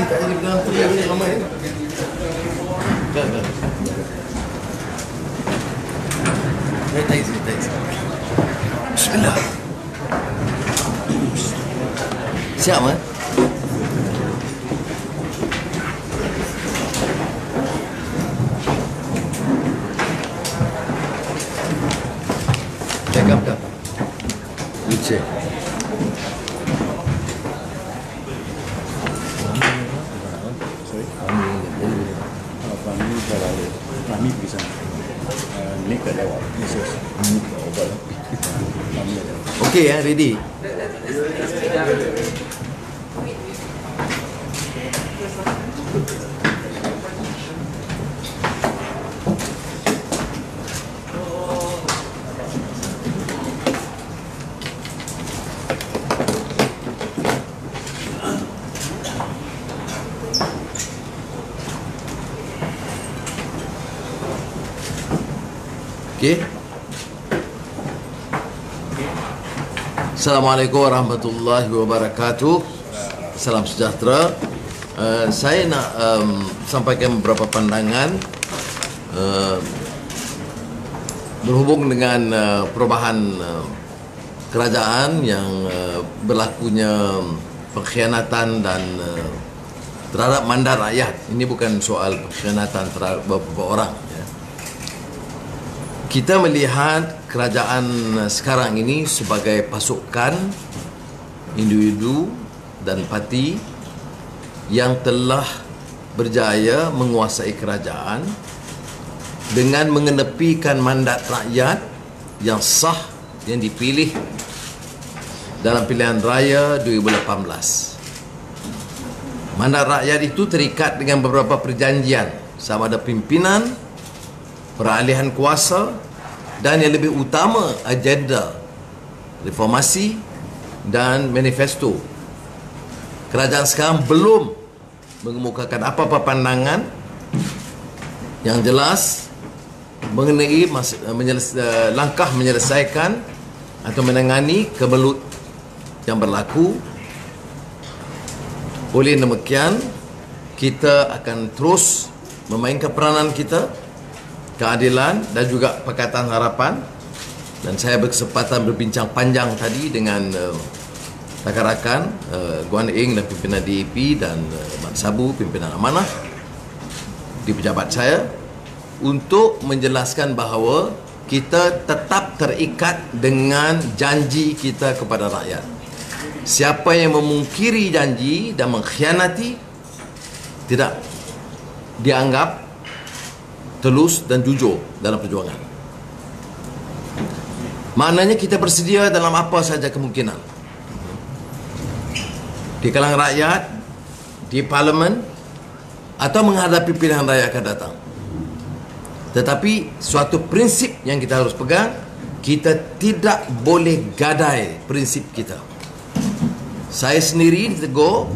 tak jadi Perdana Menteri ni ramai ni. Tak. Tarik. Bismillah. Siap kan? Cakap dah. Wheelchair. Kami pergi sana. Mereka lewat. Okey ya, ready. Okey. Assalamualaikum warahmatullahi wabarakatuh. Salam sejahtera. Saya nak sampaikan beberapa pandangan berhubung dengan perubahan kerajaan yang berlakunya pengkhianatan dan terhadap mandat rakyat. Ini bukan soal pengkhianatan terhadap beberapa orang. Kita melihat kerajaan sekarang ini sebagai pasukan individu dan parti yang telah berjaya menguasai kerajaan dengan mengenepikan mandat rakyat yang sah yang dipilih dalam pilihan raya 2018. Mandat rakyat itu terikat dengan beberapa perjanjian sama ada pimpinan, peralihan kuasa dan yang lebih utama agenda reformasi dan manifesto. Kerajaan sekarang belum mengemukakan apa-apa pandangan yang jelas mengenai langkah menyelesaikan atau menangani kemelut yang berlaku. Oleh demikian, kita akan terus memainkan peranan kita, keadilan dan juga Pakatan Harapan. Dan saya berkesempatan berbincang panjang tadi dengan rakan-rakan Guan Eng dan pimpinan DAP dan Mat Sabu, pimpinan amanah di pejabat saya, untuk menjelaskan bahawa kita tetap terikat dengan janji kita kepada rakyat. Siapa yang memungkiri janji dan mengkhianati tidak dianggap telus dan jujur dalam perjuangan. Maknanya kita bersedia dalam apa sahaja kemungkinan, di kalangan rakyat, di parlimen, atau menghadapi pilihan raya akan datang. Tetapi suatu prinsip yang kita harus pegang, kita tidak boleh gadai prinsip kita. Saya sendiri ditegur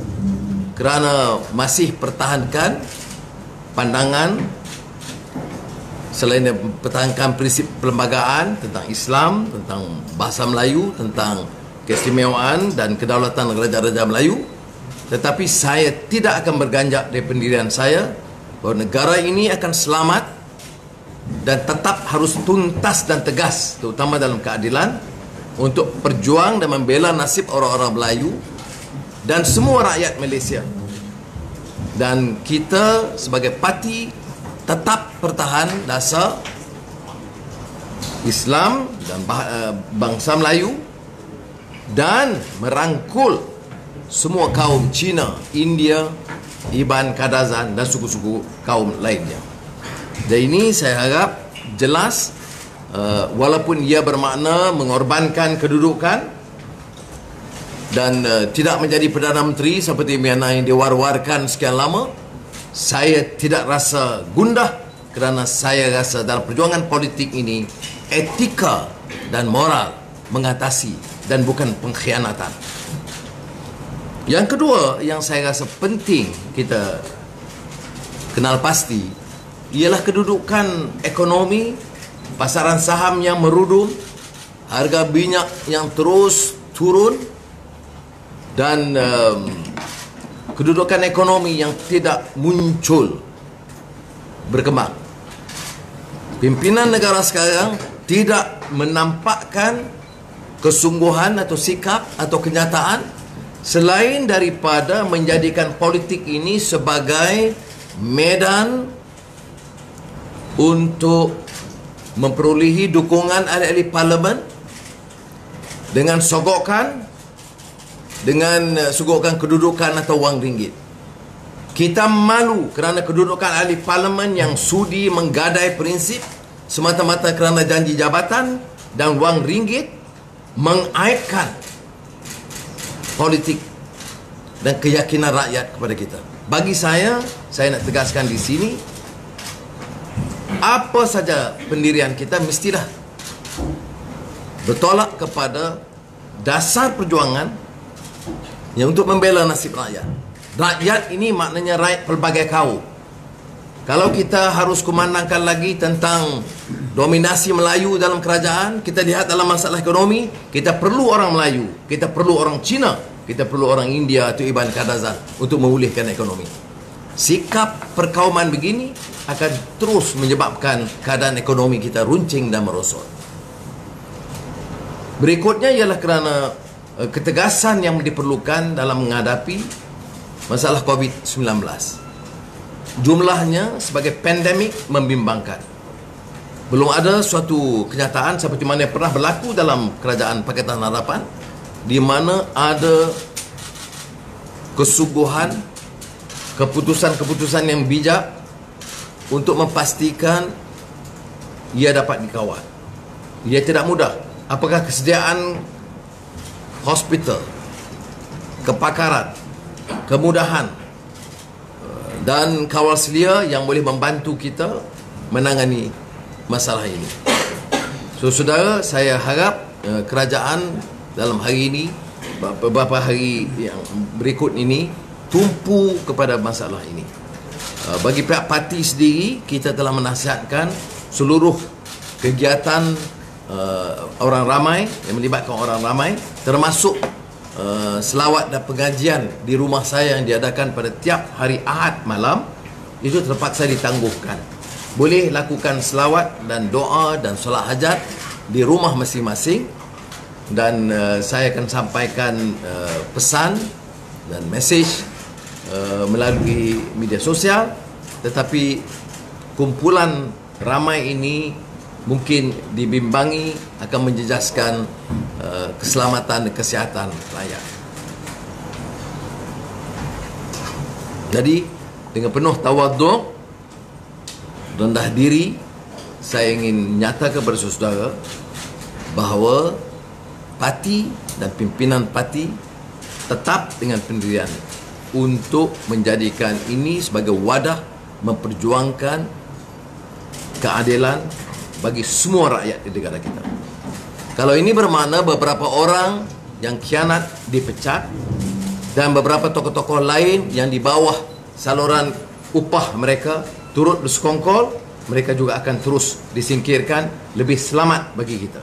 kerana masih pertahankan pandangan selain pertahankan prinsip perlembagaan tentang Islam, tentang bahasa Melayu, tentang keistimewaan dan kedaulatan Raja-Raja Melayu. Tetapi saya tidak akan berganjak dari pendirian saya bahawa negara ini akan selamat dan tetap harus tuntas dan tegas, terutama dalam keadilan, untuk berjuang dan membela nasib orang-orang Melayu dan semua rakyat Malaysia. Dan kita sebagai parti tetap pertahan dasar Islam dan bangsa Melayu dan merangkul semua kaum Cina, India, Iban, Kadazan dan suku-suku kaum lainnya. Dan ini saya harap jelas, walaupun ia bermakna mengorbankan kedudukan dan tidak menjadi Perdana Menteri seperti mana yang diwar-warkan sekian lama, saya tidak rasa gundah kerana saya rasa dalam perjuangan politik ini etika dan moral mengatasi dan bukan pengkhianatan. Yang kedua yang saya rasa penting kita kenal pasti ialah kedudukan ekonomi, pasaran saham yang merudum, harga minyak yang terus turun dan kedudukan ekonomi yang tidak muncul berkembang. Pimpinan negara sekarang tidak menampakkan kesungguhan atau sikap atau kenyataan selain daripada menjadikan politik ini sebagai medan untuk memperolehi dukungan ahli-ahli parlimen dengan sogokan kedudukan atau wang ringgit. Kita malu kerana kedudukan ahli parlimen yang sudi menggadai prinsip semata-mata kerana janji jabatan dan wang ringgit mengaibkan politik dan keyakinan rakyat kepada kita. Bagi saya nak tegaskan di sini, apa saja pendirian kita mestilah bertolak kepada dasar perjuangan yang untuk membela nasib rakyat. Rakyat ini maknanya rakyat pelbagai kaum. Kalau kita harus kumandangkan lagi tentang dominasi Melayu dalam kerajaan, kita lihat dalam masalah ekonomi, kita perlu orang Melayu, kita perlu orang Cina, kita perlu orang India atau Iban Kadazan untuk memulihkan ekonomi. Sikap perkauman begini akan terus menyebabkan keadaan ekonomi kita runcing dan merosot. Berikutnya ialah kerana ketegasan yang diperlukan dalam menghadapi masalah COVID-19. Jumlahnya sebagai pandemik membimbangkan. Belum ada suatu kenyataan seperti mana yang pernah berlaku dalam Kerajaan Pakatan Harapan, di mana ada kesungguhan, keputusan-keputusan yang bijak untuk memastikan ia dapat dikawal. Ia tidak mudah. Apakah kesediaan hospital, kepakaran, kemudahan dan kawal selia yang boleh membantu kita menangani masalah ini. So, saudara, saya harap kerajaan dalam hari ini, beberapa hari yang berikut ini, tumpu kepada masalah ini. Bagi pihak parti sendiri, kita telah menasihatkan seluruh kegiatan orang ramai, yang melibatkan orang ramai, termasuk selawat dan pengajian di rumah saya yang diadakan pada tiap hari Ahad malam, itu terpaksa ditangguhkan. Boleh lakukan selawat dan doa dan solat hajat di rumah masing-masing, dan saya akan sampaikan pesan dan mesej melalui media sosial. Tetapi kumpulan ramai ini mungkin dibimbangi akan menjejaskan keselamatan dan kesihatan rakyat. Jadi dengan penuh tawaduk, rendah diri, saya ingin nyatakan kepada saudara bahawa parti dan pimpinan parti tetap dengan pendirian untuk menjadikan ini sebagai wadah memperjuangkan keadilan bagi semua rakyat di negara kita. Kalau ini bermakna beberapa orang yang khianat dipecat dan beberapa tokoh-tokoh lain yang di bawah saluran upah mereka turut bersekongkol, mereka juga akan terus disingkirkan. Lebih selamat bagi kita.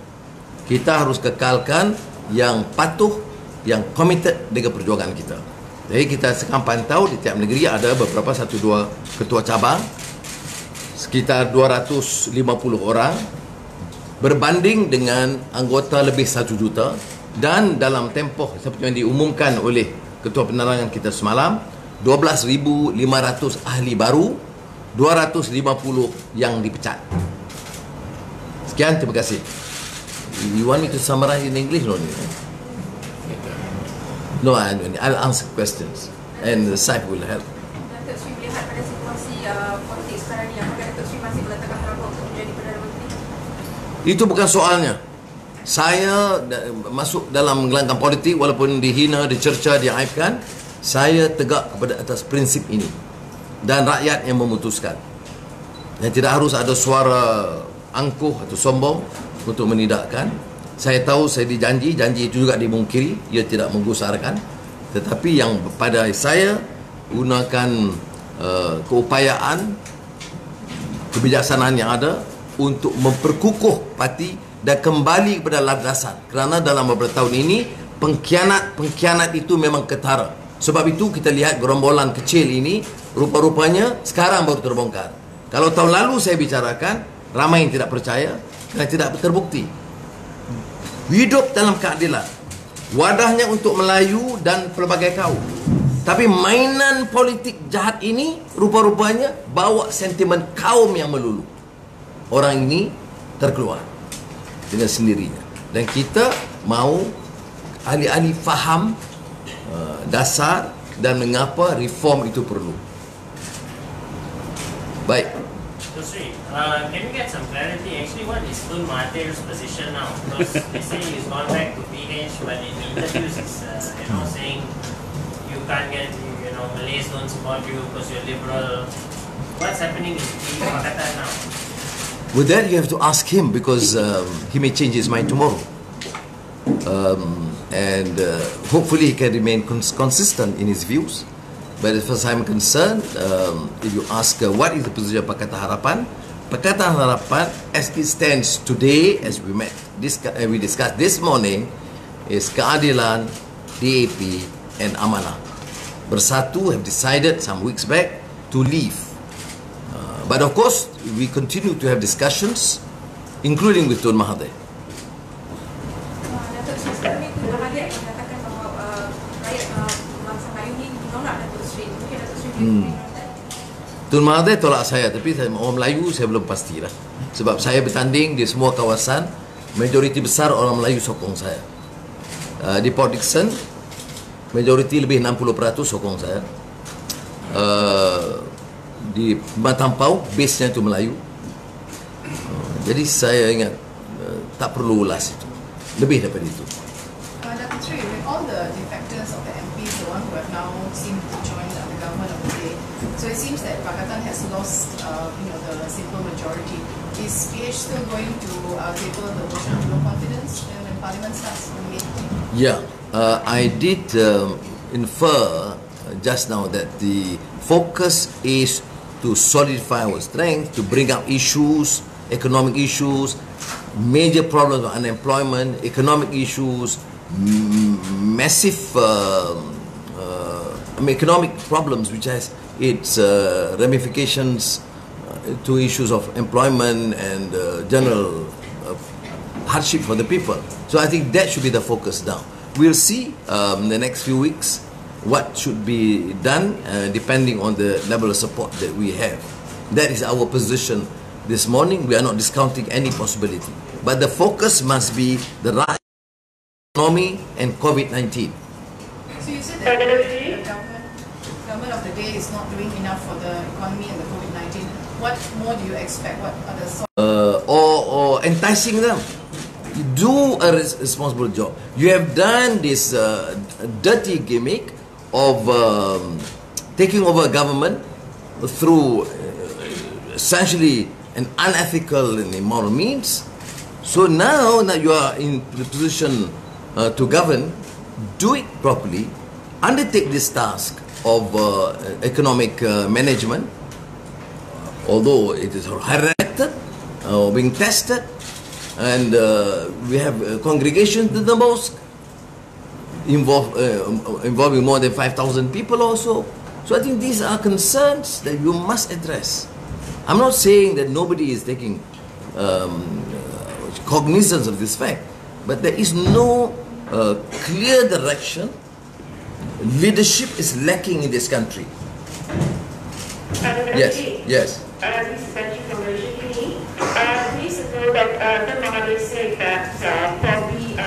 Kita harus kekalkan yang patuh, yang committed dengan perjuangan kita. Jadi kita sekarang pantau di tiap negeri ada beberapa 1-2 ketua cabang, sekitar 250 orang, berbanding dengan anggota lebih 1 juta. Dan dalam tempoh seperti yang diumumkan oleh Ketua Penerangan kita semalam, 12,500 ahli baru, 250 yang dipecat. Sekian, terima kasih. You want me to summarize in English? No, I'll answer questions and Saif will help. Datuk Sri melihat pada situasi politik sekarang ni, apakah Datuk Sri masih meletakkan harapan untuk menjadi Perdana Menteri? Itu bukan soalnya. Saya masuk dalam gelanggang politik walaupun dihina, dicerca, diaibkan, saya tegak kepada atas prinsip ini. Dan rakyat yang memutuskan. Dan tidak harus ada suara angkuh atau sombong untuk menidakkan. Saya tahu saya janji itu juga dimungkiri, ia tidak menggusarkan. Tetapi yang pada saya gunakan keupayaan, kebijaksanaan yang ada untuk memperkukuh parti dan kembali kepada landasan. Kerana dalam beberapa tahun ini pengkhianat itu memang ketara. Sebab itu kita lihat gerombolan kecil ini rupa-rupanya sekarang baru terbongkar. Kalau tahun lalu saya bicarakan, ramai yang tidak percaya kerana tidak terbukti. Hidup dalam keadilan, wadahnya untuk Melayu dan pelbagai kaum. Tapi mainan politik jahat ini rupa-rupanya bawa sentimen kaum yang melulu. Orang ini terkeluar dengan sendirinya. Dan kita mahu ahli-ahli faham dasar dan mengapa reform itu perlu. Baik. So Sri, can we get some clarity? Actually, what is Tun Mahathir's position now? Because they say he's gone back to PH, but in interviews he's saying you can't get, Malays don't support you because you're liberal. What's happening in Pakatan now? With that, you have to ask him because he may change his mind tomorrow. And hopefully he can remain consistent in his views. But as far as I'm concerned, if you ask what is the position of Pakatan Harapan, Pakatan Harapan as it stands today, as we discussed this morning, is Keadilan, DAP and Amanah. Bersatu have decided some weeks back to leave. But of course, we continue to have discussions, including with Tun Mahathir. Datuk Sri, sekarang ni Tun Mahathir mengatakan bahawa rakyat bangsa Melayu ni menolak Datuk Sri. Mungkin Datuk Sri Tun Mahathir tolak saya, tapi orang Melayu saya belum pastilah. Sebab saya bertanding di semua kawasan, majoriti besar orang Melayu sokong saya. Di Port Dickson, majoriti lebih 60% sokong saya. Di Matampau, base-nya itu Melayu. Jadi saya ingat tak perlu ulas itu. Lebih daripada itu. Dr. Sri, with all the defectors of the MPs, the one who have now seemed to join the government of the day, so it seems that Pakatan has lost, the simple majority. Is PH still going to table the motion of no confidence when Parliament starts on May? Yeah, I did infer just now that the focus is to solidify our strength, to bring up issues, economic issues, major problems of unemployment, economic issues, massive economic problems which has its ramifications to issues of employment and general hardship for the people. So I think that should be the focus now. We'll see in the next few weeks what should be done depending on the level of support that we have. That is our position this morning. We are not discounting any possibility. But the focus must be the right economy and COVID-19. So you said that the government of the day is not doing enough for the economy and the COVID-19. What more do you expect? What are the or enticing them? Do a responsible job. You have done this dirty gimmick of taking over a government through essentially an unethical and immoral means. So now that you are in the position to govern, do it properly, undertake this task of economic management, although it is highlighted, being tested, and we have congregations in the mosque involving more than 5,000 people also. So I think these are concerns that you must address. I'm not saying that nobody is taking cognizance of this fact, but there is no clear direction. Leadership is lacking in this country. Yes, yes. This is Sanjeev from Rajini. Please know that Tun Mahathir said that probably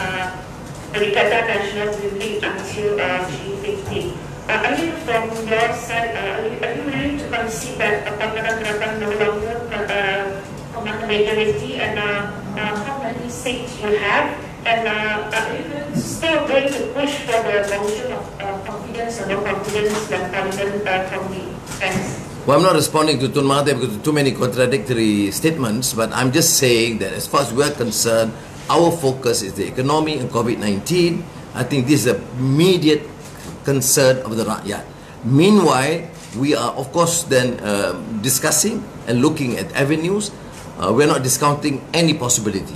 Perikatan Nasional will lead until G15. Are you from your side, are you willing to concede that Pakatan Harapan no longer command majority, and how many seats you have, and are you still going to push for the motion of confidence or no confidence that Parliament probably? Thanks. Well, I'm not responding to Tun Mahathir because there are too many contradictory statements, but I'm just saying that as far as we're concerned, our focus is the economy and COVID-19. I think this is the immediate concern of the rakyat. Meanwhile, we are of course then discussing and looking at avenues. We're not discounting any possibility.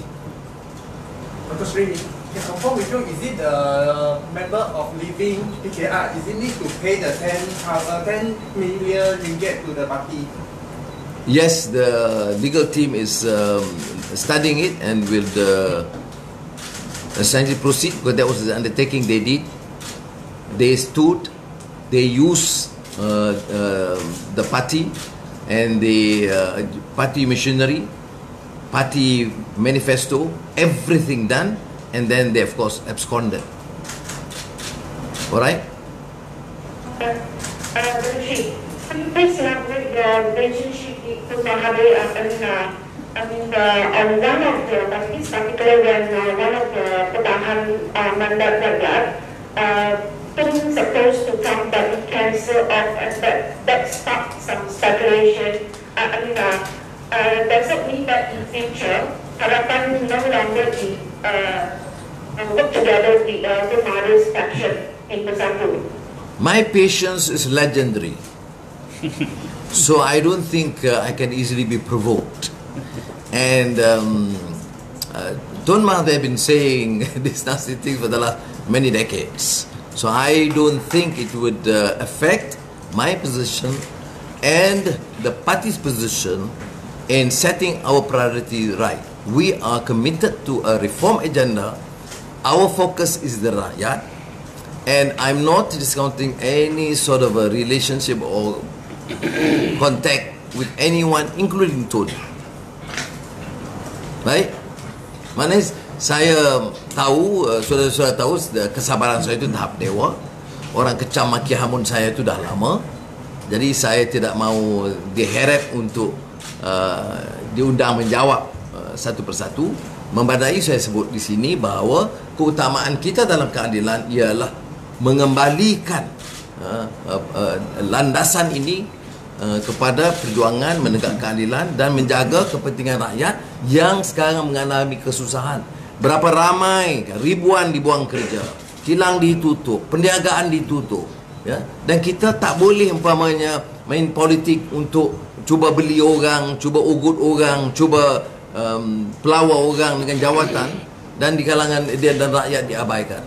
Dr. Sri, can confirm with you, is it the member of Living PKR, is it need to pay the 10 million ringgit to the party? Yes, the legal team is studying it and will essentially proceed, because that was the undertaking they did. They stood, they used the party and the party machinery, party manifesto, everything done, and then they of course absconded. Alright? Can you please elaborate the relationship with Mahathir and on one of the parties, particularly when one of the Petahan Mandat Rakyat, things supposed to come but it cancelled off, and that sparked some speculation. Does it mean that in future, Harapan no longer work together with the Mahathir's faction in Bersatu? My patience is legendary. So I don't think I can easily be provoked. And Tun Mahathir have been saying this nasty thing for the last many decades. So I don't think it would affect my position and the party's position in setting our priority right. We are committed to a reform agenda. Our focus is the rakyat, and I'm not discounting any sort of a relationship or contact with anyone, including Tun. Baik? Maknanya saya tahu, saudara-saudara tahu kesabaran saya itu tahap dewa. Orang kecam maki hamun saya itu dah lama. Jadi saya tidak mahu diheret untuk diundang menjawab satu persatu. Membadai saya sebut di sini bahawa keutamaan kita dalam keadilan ialah mengembalikan landasan ini kepada perjuangan menegak keadilan dan menjaga kepentingan rakyat yang sekarang mengalami kesusahan. Berapa ramai, ribuan dibuang kerja, kilang ditutup, perniagaan ditutup, ya? Dan kita tak boleh umpamanya main politik untuk cuba beli orang, cuba ugut orang, cuba pelawar orang dengan jawatan, dan di kalangan dia dan rakyat diabaikan.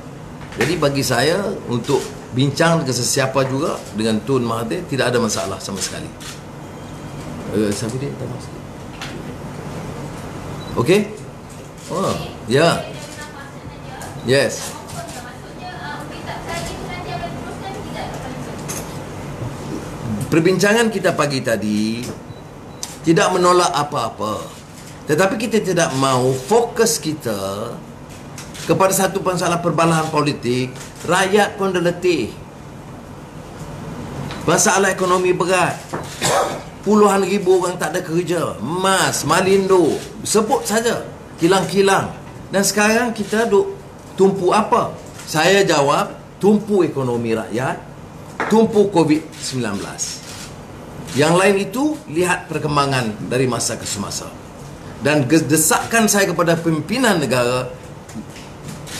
Jadi bagi saya, untuk bincang dengan sesiapa juga dengan Tun Mahathir tidak ada masalah sama sekali. Siapa dia? Okey? Oh, ya. Yes. Perbincangan kita pagi tadi tidak menolak apa-apa, tetapi kita tidak mahu fokus kita kepada satu masalah perbalahan politik. Rakyat pun dah letih. Masalah ekonomi berat. Puluhan ribu orang tak ada kerja. Mas, Malindo, sebut saja. Kilang-kilang. Dan sekarang kita duk tumpu apa? Saya jawab, tumpu ekonomi rakyat, tumpu COVID-19. Yang lain itu, lihat perkembangan dari masa ke semasa. Dan desakan saya kepada pimpinan negara,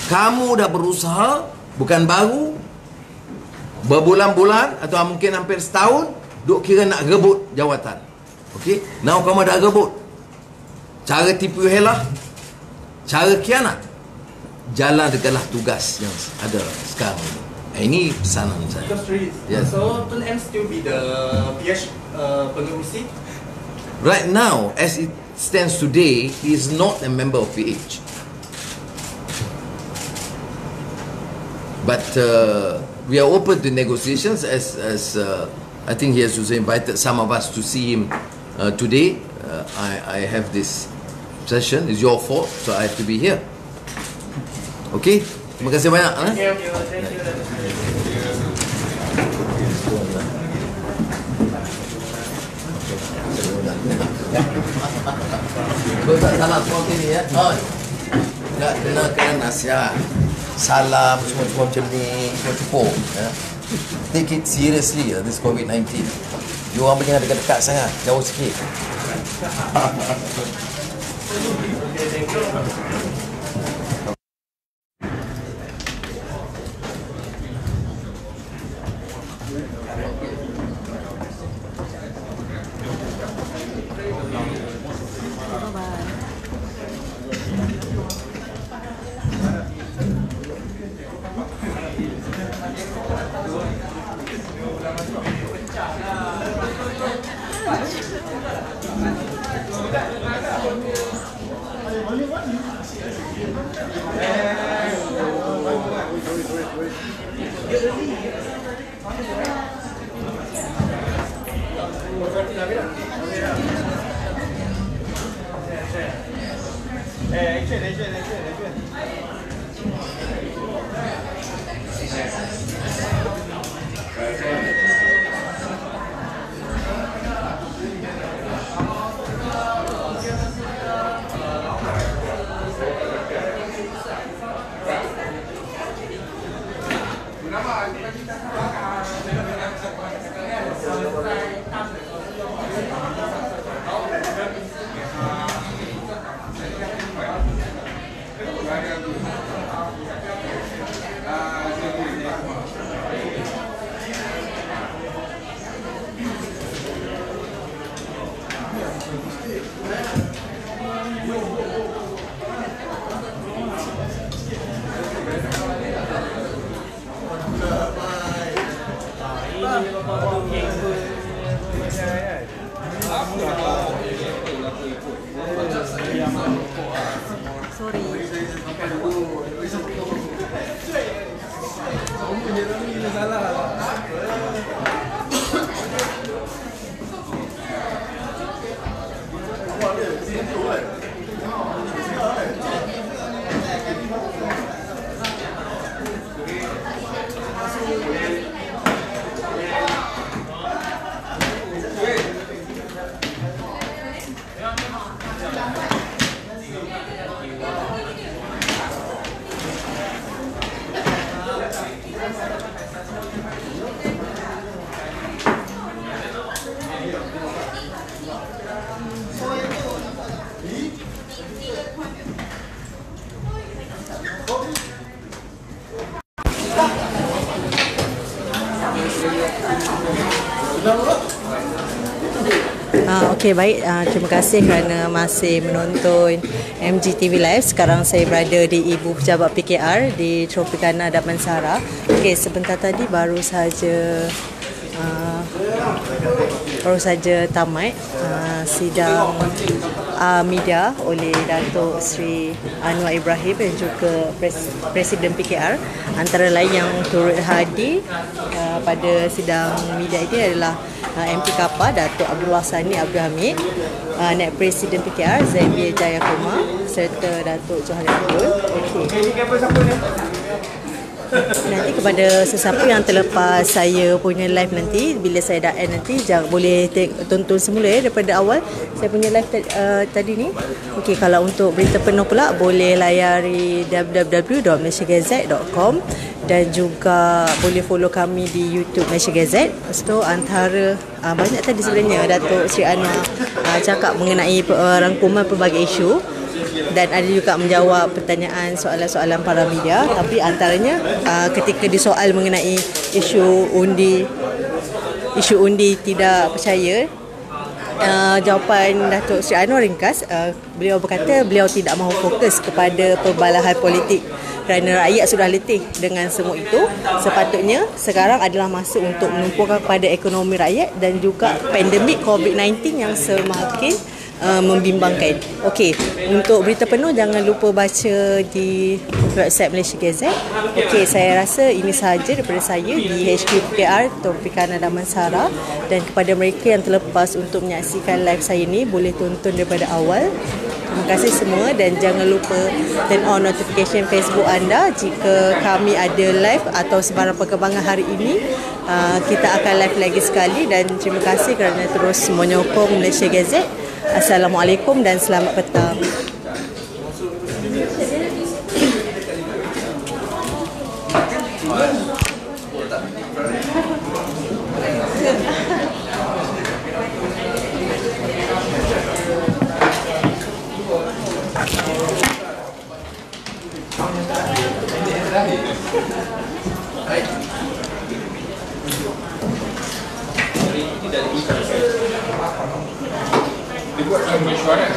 kamu dah berusaha, bukan baru, berbulan-bulan atau mungkin hampir setahun, duk kira nak rebut jawatan. Okey, now kamu dah rebut. Cara tipu helah, cara khianat, jalankanlah tugas yang ada sekarang. Ini pesanan saya. Yes. So Tun M still be the PH pengerusi? Right now, as it stands today, he is not a member of PH. But we are open to negotiations, as I think he has also invited some of us to see him today. I have this session. It's your fault, so I have to be here. Okay? Terima kasih banyak. Thank you. Kau tak salah semua ini ya? Oh, tak kenakan nasihat, salam, semua macam ni, cukup. Ya. Take it seriously, this COVID-19. You orang jangan dekat-dekat sangat, jauh sikit. Okey, baik. Terima kasih kerana masih menonton MGTV Live. Sekarang saya berada di Ibu Pejabat PKR di Tropicana Damansara. Okey, sebentar tadi baru saja tamat sidang media oleh Datuk Seri Anwar Ibrahim dan juga Presiden PKR. Antara lain yang turut hadir pada sidang media ini adalah MP Kapa Datuk Abdullah Sani Abdul Hamid, Naib Presiden PKR Zainbia Jayakumar serta Datuk Johari Abdul. Nanti kepada sesiapa yang terlepas saya punya live nanti, bila saya dah end nanti, jangan boleh tonton semula daripada awal saya punya live tadi ni. Okey, kalau untuk berita penuh pula boleh layari www.malaysiagazette.com dan juga boleh follow kami di YouTube Malaysia Gazette. So antara banyak tadi sebenarnya Datuk Seri Anwar cakap mengenai rangkuman pelbagai isu dan ada juga menjawab pertanyaan soalan-soalan para media, tapi antaranya ketika disoal mengenai isu undi tidak percaya, jawapan Datuk Seri Anwar ringkas. Beliau berkata beliau tidak mahu fokus kepada perbalahan politik kerana rakyat sudah letih dengan semua itu. Sepatutnya sekarang adalah masa untuk menumpukan kepada ekonomi rakyat dan juga pandemik COVID-19 yang semakin membimbangkan. Okey, untuk berita penuh jangan lupa baca di website Malaysia Gazette. Okey, saya rasa ini sahaja daripada saya di HQ PKR Tropicana Damansara, dan kepada mereka yang terlepas untuk menyaksikan live saya ini boleh tonton daripada awal. Terima kasih semua dan jangan lupa turn on notification Facebook anda jika kami ada live atau sebarang perkembangan hari ini. Kita akan live lagi sekali dan terima kasih kerana terus menyokong Malaysia Gazette. Assalamualaikum dan selamat petang. Dibuat mesyuarat